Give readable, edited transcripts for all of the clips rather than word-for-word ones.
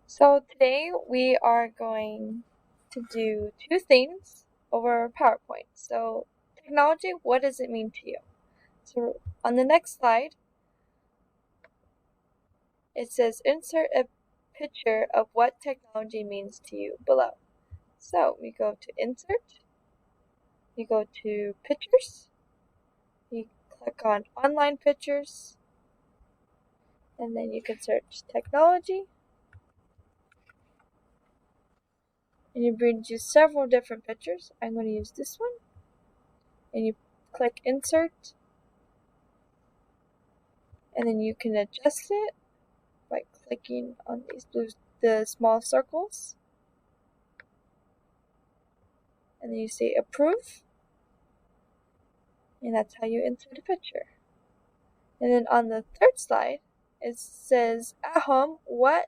So today we are going to do two things over PowerPoint. So technology, what does it mean to you? So on the next slide, it says insert a picture of what technology means to you below. So we go to insert, you go to pictures, you click on online pictures, and then you can search technology, and it brings you several different pictures. I'm going to use this one, and you click insert, and then you can adjust it by clicking on the small circles, and then you say approve, and that's how you insert a picture. And then on the third slide, it says at home, what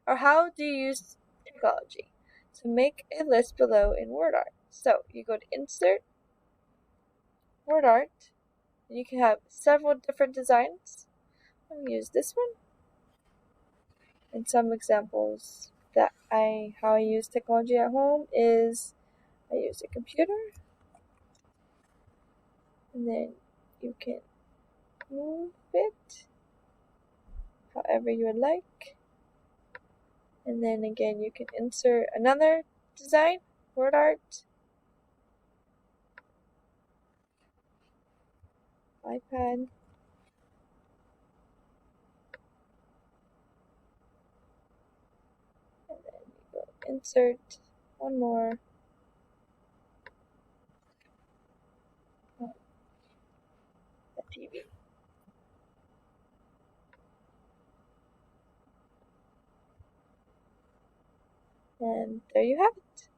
or how do you use technology? So make a list below in word art. So you go to insert, word art, and you can have several different designs. I'm going to use this one. And some examples that how I use technology at home is I use a computer, and then you can move it however you would like, and then again you can insert another design, word art, iPad, and then you go insert one more, a TV, and there you have it.